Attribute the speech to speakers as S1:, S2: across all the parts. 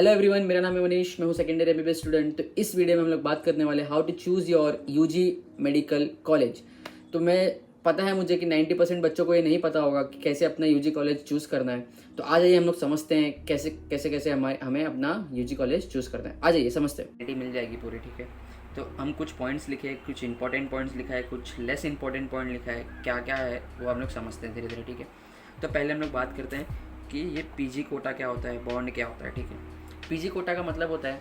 S1: Hello everyone, मेरा नाम है मनीष। मैं हूँ सेकेंड ईयर एमबीबीएस स्टूडेंट। तो इस वीडियो में हम लोग बात करने वाले how to choose your UG medical college. तो पता है मुझे कि 90% बच्चों को ये नहीं पता होगा कि कैसे अपना यूजी कॉलेज चूज़ करना है। तो आ जाइए हम लोग समझते हैं कैसे कैसे कैसे हमें अपना यूजी कॉलेज चूज़ करना है। आ जाइए समझते हैं। मिल जाएगी पूरी, ठीक है। तो हम कुछ पॉइंट्स लिखे हैं, कुछ इंपॉर्टेंट पॉइंट्स लिखा है, कुछ लेस इंपॉर्टेंट पॉइंट लिखा है, क्या क्या है वो हम लोग समझते हैं धीरे धीरे, ठीक है। तो पहले हम लोग बात करते हैं कि ये पीजी कोटा क्या होता है, बॉन्ड क्या होता है, ठीक है। पीजी कोटा का मतलब होता है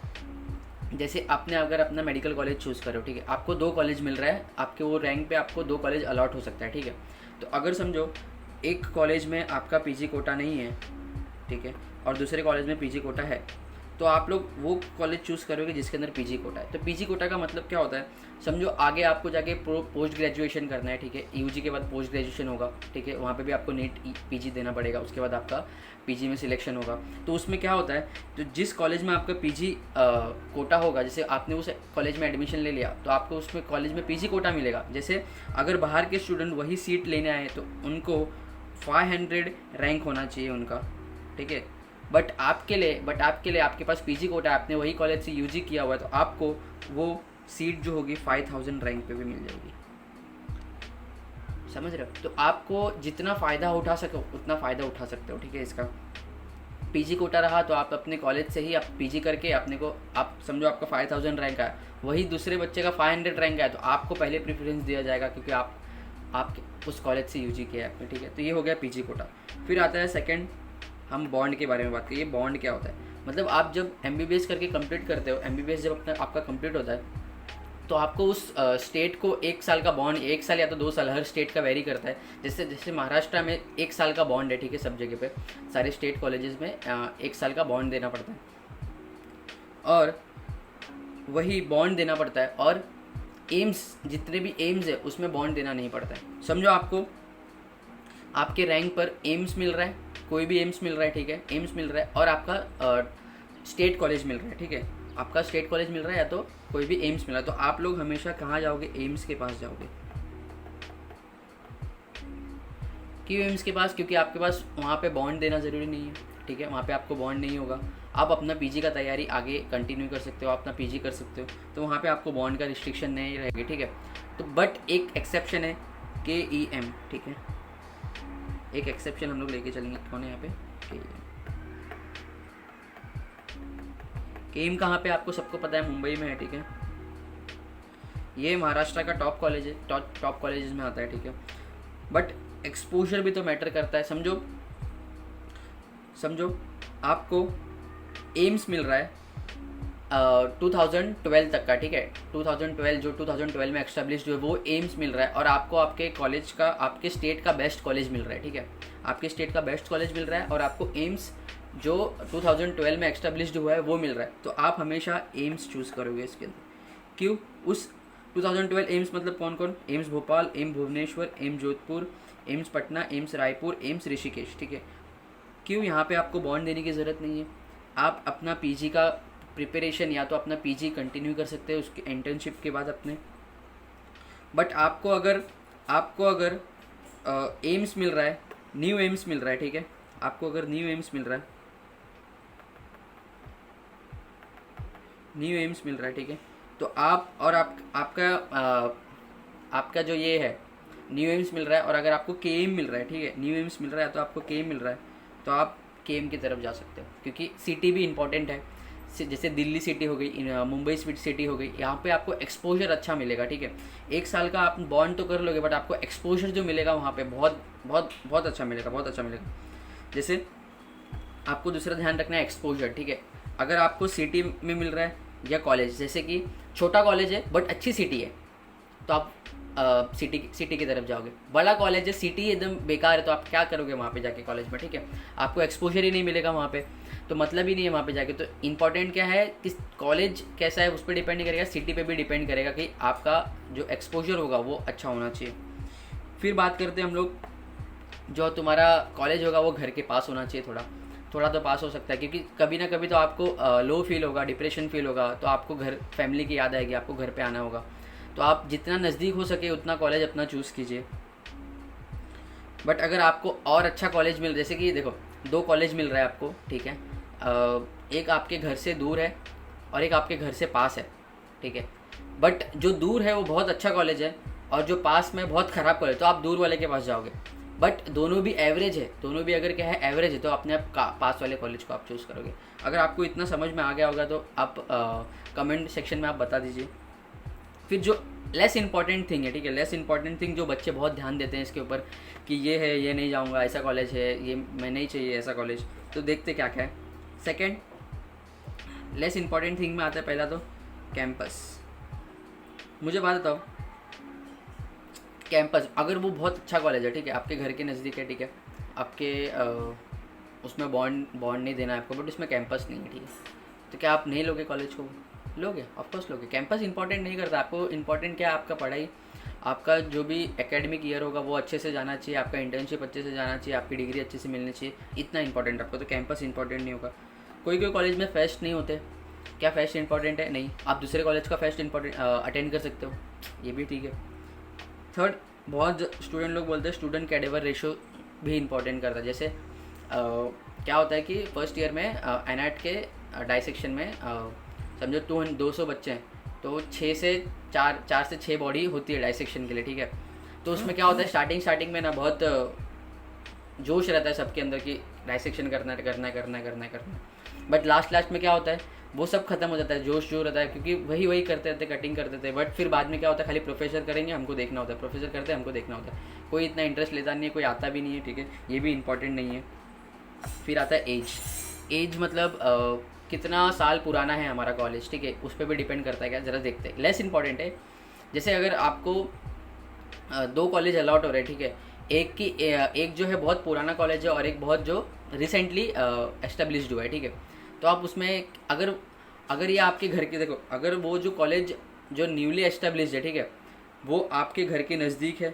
S1: जैसे आपने अगर अपना मेडिकल कॉलेज चूज़ करो, ठीक है, आपको 2 कॉलेज मिल रहा है, आपके वो रैंक पे आपको 2 कॉलेज अलॉट हो सकता है, ठीक है। तो अगर समझो एक कॉलेज में आपका पीजी कोटा नहीं है, ठीक है, और दूसरे कॉलेज में पीजी कोटा है, तो आप लोग वो कॉलेज चूज़ करोगे जिसके अंदर पीजी कोटा है। तो पीजी कोटा का मतलब क्या होता है, समझो आगे आपको जाके पोस्ट ग्रेजुएशन करना है, ठीक है। यूजी के बाद पोस्ट ग्रेजुएशन होगा, ठीक है, वहाँ पे भी आपको नीट पीजी देना पड़ेगा, उसके बाद आपका पीजी में सिलेक्शन होगा। तो उसमें क्या होता है, तो जिस कॉलेज में आपका पीजी कोटा होगा, जैसे आपने उस कॉलेज में एडमिशन ले लिया तो आपको उसमें कॉलेज में पीजी कोटा मिलेगा। जैसे अगर बाहर के स्टूडेंट वही सीट लेने आए तो उनको 500 रैंक होना चाहिए उनका, ठीक है। बट आपके लिए आपके पास पीजी कोटा है, आपने वही कॉलेज से यूजी किया हुआ है, तो आपको वो सीट जो होगी 5000 रैंक पे भी मिल जाएगी। समझ रहे हो? तो आपको जितना फ़ायदा उठा सको उतना फ़ायदा उठा सकते हो, ठीक है। इसका पीजी कोटा रहा तो आप अपने कॉलेज से ही आप पीजी करके अपने को, आप समझो आपका 5000 रैंक है, वही दूसरे बच्चे का 500 रैंक है, तो आपको पहले प्रेफरेंस दिया जाएगा क्योंकि आप उस कॉलेज से यूजी किया है आपने, ठीक है। तो ये हो गया पीजी कोटा। फिर आता है सेकंड, हम बॉन्ड के बारे में बात करिए। बॉन्ड क्या होता है, मतलब आप जब एमबीबीएस करके कंप्लीट करते हो, एमबीबीएस जब आपका कंप्लीट होता है तो आपको उस स्टेट को 1 साल का बॉन्ड, 1 साल या तो 2 साल, हर स्टेट का वेरी करता है। जैसे जैसे महाराष्ट्र में 1 साल का बॉन्ड है, ठीक है, सब जगह पे सारे स्टेट कॉलेजेस में 1 साल का बॉन्ड देना पड़ता है, और वही बॉन्ड देना पड़ता है। और एम्स, जितने भी एम्स है उसमें बॉन्ड देना नहीं पड़ता है। समझो आपको आपके रैंक पर एम्स मिल रहा है, कोई भी एम्स मिल रहा है, ठीक है, एम्स मिल रहा है, और आपका स्टेट कॉलेज मिल रहा है, ठीक है, आपका स्टेट कॉलेज मिल रहा है या तो कोई भी एम्स मिल रहा है, तो आप लोग हमेशा कहाँ जाओगे, एम्स के पास जाओगे। क्यों एम्स के पास? क्योंकि आपके पास वहाँ पे बॉन्ड देना ज़रूरी नहीं है, ठीक है, वहाँ पे आपको बॉन्ड नहीं होगा, आप अपना पीजी का तैयारी आगे कंटिन्यू कर सकते हो, अपना पीजी कर सकते हो, तो वहाँ पे आपको बॉन्ड का रिस्ट्रिक्शन नहीं रहेगी, ठीक है। तो बट एक एक्सेप्शन है, KEM, ठीक है, एक एक्सेप्शन हम लोग लेके चलेंगे। कौन है यहाँ पे? केम कहाँ पे आपको सबको पता है, मुंबई में है, ठीक है। ये महाराष्ट्र का टॉप कॉलेज है, टॉप कॉलेजेस में आता है, ठीक है। बट एक्सपोजर भी तो मैटर करता है। समझो आपको एम्स मिल रहा है 2012 तक का, ठीक है, 2012 जो 2012 में एक्स्टैब्लिश जो है वो एम्स मिल रहा है, और आपको आपके कॉलेज का, आपके स्टेट का बेस्ट कॉलेज मिल रहा है, ठीक है, आपके स्टेट का बेस्ट कॉलेज मिल रहा है, और आपको एम्स जो 2012 में एक्स्टैब्लिश्ड हुआ है वो मिल रहा है, तो आप हमेशा एम्स चूज़ करोगे इसके अंदर। क्यों? उस 2012 एम्स मतलब कौन कौन? AIIMS Bhopal, AIIMS Bhubaneswar, AIIMS Jodhpur, AIIMS Patna, AIIMS Raipur, AIIMS Rishikesh, ठीक है। क्यों? यहाँ पे आपको बॉन्ड देने की ज़रूरत नहीं है, आप अपना पीजी का प्रिपरेशन या तो अपना पीजी कंटिन्यू कर सकते हैं उसके इंटर्नशिप के बाद अपने। बट आपको अगर एम्स मिल रहा है, न्यू एम्स मिल रहा है, ठीक है, आपको अगर न्यू एम्स मिल रहा है, ठीक है, तो आप और आपका जो ये है न्यू एम्स मिल रहा है, और अगर आपको केएम मिल रहा है, ठीक है, न्यू एम्स मिल रहा है तो आपको केएम मिल रहा है, तो आप केएम की तरफ जा सकते हो, क्योंकि सिटी भी इंपॉर्टेंट है। जैसे दिल्ली सिटी हो गई, मुंबई सिटी हो गई, यहाँ पे आपको एक्सपोजर अच्छा मिलेगा, ठीक है। 1 साल का आप बॉन्ड तो कर लोगे, बट आपको एक्सपोजर जो मिलेगा वहाँ पे बहुत बहुत बहुत अच्छा मिलेगा, बहुत अच्छा मिलेगा। जैसे आपको दूसरा ध्यान रखना है एक्सपोजर, ठीक है। अगर आपको सिटी में मिल रहा है या कॉलेज, जैसे कि छोटा कॉलेज है बट अच्छी सिटी है, तो आप सिटी की तरफ जाओगे। बड़ा कॉलेज है, सिटी एकदम बेकार है, तो आप क्या करोगे वहाँ पे जाके कॉलेज में, ठीक है, आपको एक्सपोजर ही नहीं मिलेगा वहाँ पे, तो मतलब ही नहीं है वहाँ पे जाके। तो इंपॉर्टेंट क्या है कि कॉलेज कैसा है उस पर डिपेंड करेगा, सिटी पे भी डिपेंड करेगा कि आपका जो एक्सपोजर होगा वो अच्छा होना चाहिए। फिर बात करते हैं हम लोग, जो तुम्हारा कॉलेज होगा वो घर के पास होना चाहिए, थोड़ा तो पास हो सकता है, क्योंकि कभी ना कभी तो आपको लो फील होगा, डिप्रेशन फील होगा, तो आपको घर, फैमिली की याद आएगी, आपको घर पे आना होगा, तो आप जितना नज़दीक हो सके उतना कॉलेज अपना चूज़ कीजिए। बट अगर आपको और अच्छा कॉलेज जैसे कि देखो 2 कॉलेज मिल रहा है आपको, ठीक है, एक आपके घर से दूर है और एक आपके घर से पास है, ठीक है। बट जो दूर है वो बहुत अच्छा कॉलेज है और जो पास में बहुत ख़राब कॉलेज, तो आप दूर वाले के पास जाओगे। बट दोनों भी एवरेज है, दोनों भी अगर क्या है एवरेज है, तो अपने आप पास वाले कॉलेज को आप चूज़ करोगे। अगर आपको इतना समझ में आ गया होगा तो आप कमेंट सेक्शन में आप बता दीजिए। फिर जो लेस इंपॉर्टेंट थिंग है, ठीक है, लेस इंपॉर्टेंट थिंग जो बच्चे बहुत ध्यान देते हैं इसके ऊपर कि ये है, ये नहीं जाऊँगा, ऐसा कॉलेज है, ये मैं नहीं चाहिए ऐसा कॉलेज, तो देखते क्या क्या है। सेकेंड लेस इंपॉर्टेंट थिंग में आता है पहला तो कैंपस। मुझे बात बताओ, कैंपस अगर वो बहुत अच्छा कॉलेज है, ठीक है, आपके घर के नज़दीक है, ठीक है, आपके उसमें बॉन्ड नहीं देना है आपको, बट उसमें कैंपस नहीं है, ठीक है, तो क्या आप नहीं लोगे कॉलेज को? लोगे, ऑफकोर्स लोगे। कैंपस इंपॉर्टेंट नहीं करता, आपको इंपॉर्टेंट क्या है, आपका पढ़ाई, आपका जो भी एकेडमिक ईयर होगा वो अच्छे से जाना चाहिए, आपका इंटर्नशिप अच्छे से जाना चाहिए, आपकी डिग्री अच्छे से मिलनी चाहिए, इतना इंपॉर्टेंट आपको, तो कैंपस इंपॉर्टेंट नहीं होगा। कोई कॉलेज में फेस्ट नहीं होते, क्या फेस्ट इंपॉर्टेंट है? नहीं, आप दूसरे कॉलेज का फेस्ट अटेंड कर सकते हो, ये भी ठीक है। थर्ड, बहुत स्टूडेंट लोग बोलते हैं स्टूडेंट कैडेवर रेशो भी इंपॉर्टेंट करता है। जैसे क्या होता है कि फर्स्ट ईयर में एनएट के डाइसेक्शन में समझो 200 बच्चे हैं, तो 4 से 6 बॉडी होती है डाइसेक्शन के लिए, ठीक है। तो उसमें क्या होता है, स्टार्टिंग में ना बहुत जोश रहता है सबके अंदर कि डाइसेक्शन करना है। बट लास्ट में क्या होता है, वो सब खत्म हो जाता है, जोश जो रहता है, क्योंकि वही करते रहते, कटिंग करते थे। बट फिर बाद में क्या होता है, खाली प्रोफेसर करेंगे, हमको देखना होता है, प्रोफेसर करते हैं, हमको देखना होता है, कोई इतना इंटरेस्ट लेता नहीं है, कोई आता भी नहीं है, ठीक है, ये भी इंपॉर्टेंट नहीं है। फिर आता है एज मतलब कितना साल पुराना है हमारा कॉलेज, ठीक है, उस पर भी डिपेंड करता है क्या, ज़रा देखते हैं। लेस इंपॉर्टेंट है, जैसे अगर आपको 2 कॉलेज अलॉट हो रहे हैं, ठीक है, एक जो है बहुत पुराना कॉलेज है और एक बहुत जो रिसेंटली एस्टेब्लिश्ड हुआ है, ठीक है, तो आप उसमें अगर ये आपके घर के, देखो, अगर वो जो कॉलेज जो न्यूली एस्टेब्लिश्ड है, ठीक है, वो आपके घर के नज़दीक है,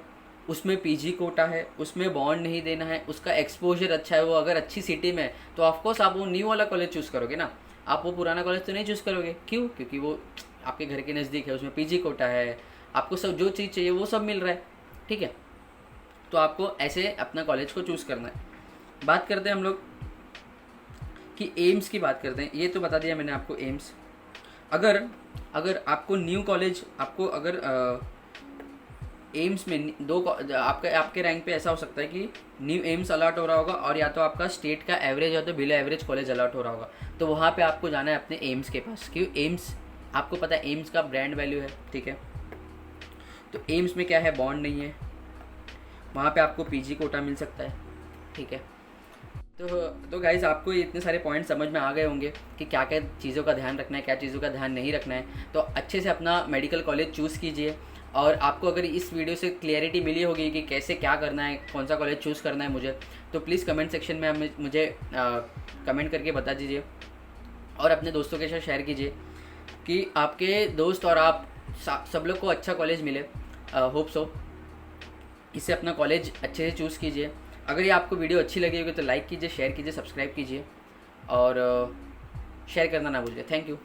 S1: उसमें पीजी कोटा है, उसमें बॉन्ड नहीं देना है, उसका एक्सपोजर अच्छा है, वो अगर अच्छी सिटी में है, तो ऑफकोर्स आप वो न्यू वाला कॉलेज चूज़ करोगे ना, आप वो पुराना कॉलेज तो नहीं चूज़ करोगे। क्यों? क्योंकि वो आपके घर के नज़दीक है, उसमें पीजी कोटा है, आपको सब जो चीज़ चाहिए वो सब मिल रहा है, ठीक है, तो आपको ऐसे अपना कॉलेज को चूज़ करना है। बात करते हैं हम लोग कि एम्स की बात करते हैं। ये तो बता दिया मैंने आपको एम्स। अगर आपको न्यू कॉलेज, आपको अगर एम्स में आपके रैंक पे ऐसा हो सकता है कि न्यू एम्स अलॉट हो रहा होगा, और या तो आपका स्टेट का एवरेज या तो बिलो एवरेज कॉलेज अलॉट हो रहा होगा, तो वहाँ पे आपको जाना है अपने एम्स के पास। क्यों? एम्स आपको पता है एम्स का ब्रांड वैल्यू है, ठीक है, तो एम्स में क्या है, बॉन्ड नहीं है, वहाँ पे आपको पीजी कोटा मिल सकता है, ठीक है। तो गाइज आपको ये इतने सारे पॉइंट समझ में आ गए होंगे कि क्या क्या चीज़ों का ध्यान रखना है, क्या चीज़ों का ध्यान नहीं रखना है। तो अच्छे से अपना मेडिकल कॉलेज चूज़ कीजिए, और आपको अगर इस वीडियो से क्लियरिटी मिली होगी कि कैसे क्या करना है, कौन सा कॉलेज चूज़ करना है मुझे, तो प्लीज़ कमेंट सेक्शन में मुझे कमेंट करके बता दीजिए, और अपने दोस्तों के साथ शेयर कीजिए कि आपके दोस्त और आप सब लोग को अच्छा कॉलेज मिले। Hope so. इससे अपना कॉलेज अच्छे से चूज़ कीजिए। अगर ये आपको वीडियो अच्छी लगी होगी तो लाइक कीजिए, शेयर कीजिए, सब्सक्राइब कीजिए, और शेयर करना ना भूलिए। Thank you.